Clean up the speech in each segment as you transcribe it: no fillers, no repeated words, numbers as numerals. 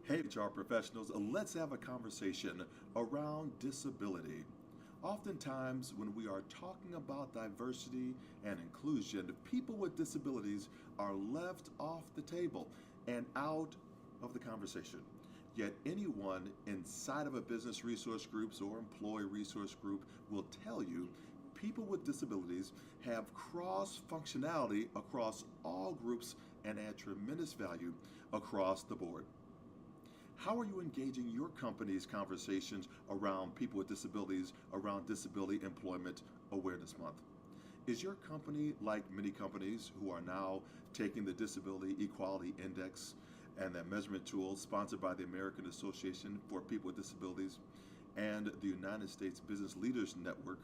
Hey, HR professionals, let's have a conversation around disability. Oftentimes, when we are talking about diversity and inclusion, people with disabilities are left off the table and out of the conversation. Yet, anyone inside of a business resource group or employee resource group will tell you people with disabilities have cross functionality across all groups and add tremendous value across the board. How are you engaging your company's conversations around people with disabilities, around Disability Employment Awareness Month? Is your company like many companies who are now taking the Disability Equality Index and that measurement tool sponsored by the American Association for People with Disabilities and the United States Business Leaders Network,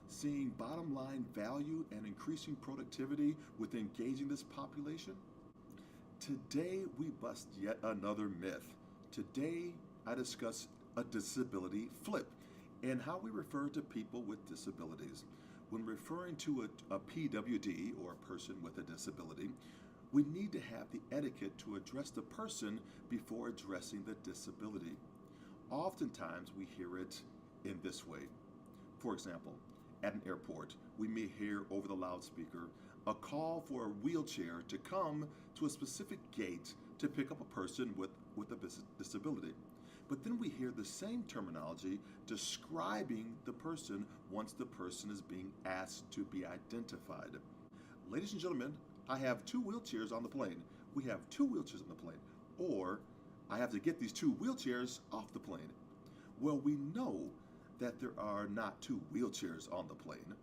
seeing bottom line value and increasing productivity with engaging this population? Today, we bust yet another myth. Today, I discuss a disability flip and how we refer to people with disabilities. When referring to a PWD, or a person with a disability, we need to have the etiquette to address the person before addressing the disability. Oftentimes, we hear it in this way. For example, at an airport, we may hear over the loudspeaker a call for a wheelchair to come to a specific gate to pick up a person with a disability. But then we hear the same terminology describing the person once the person is being asked to be identified. Ladies and gentlemen, I have two wheelchairs on the plane. We have two wheelchairs on the plane. Or I have to get these two wheelchairs off the plane. Well, we know that there are not two wheelchairs on the plane.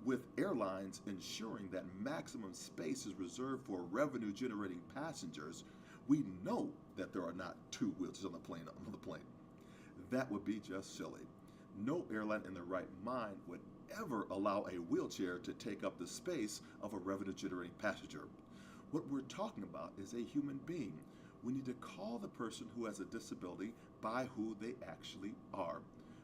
With airlines ensuring that maximum space is reserved for revenue generating passengers, we know that there are not two wheelchairs on the plane. That would be just silly. No airline in their right mind would ever allow a wheelchair to take up the space of a revenue generating passenger. What we're talking about is a human being. We need to call the person who has a disability by who they actually are.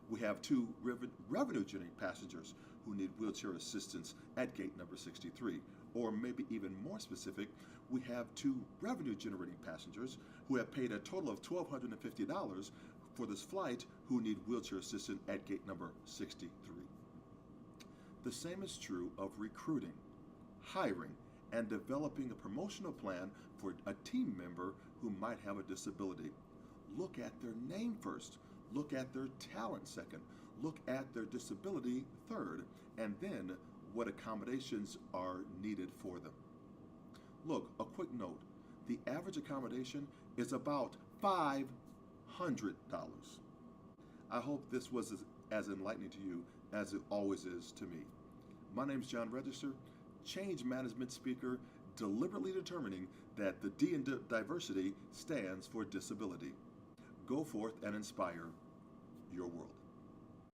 We have two revenue generating passengers who need wheelchair assistance at gate number 63. Or maybe even more specific, we have two revenue generating passengers who have paid a total of $1,250 for this flight who need wheelchair assistance at gate number 63. The same is true of recruiting, hiring, and developing a promotional plan for a team member who might have a disability. Look at their name first. Look at their talent second. Look at their disability third. And then what accommodations are needed for them. Look, a quick note. The average accommodation is about $500. I hope this was as enlightening to you as it always is to me. My name is John Register, change management speaker, deliberately determining that the D in diversity stands for disability. Go forth and inspire your world.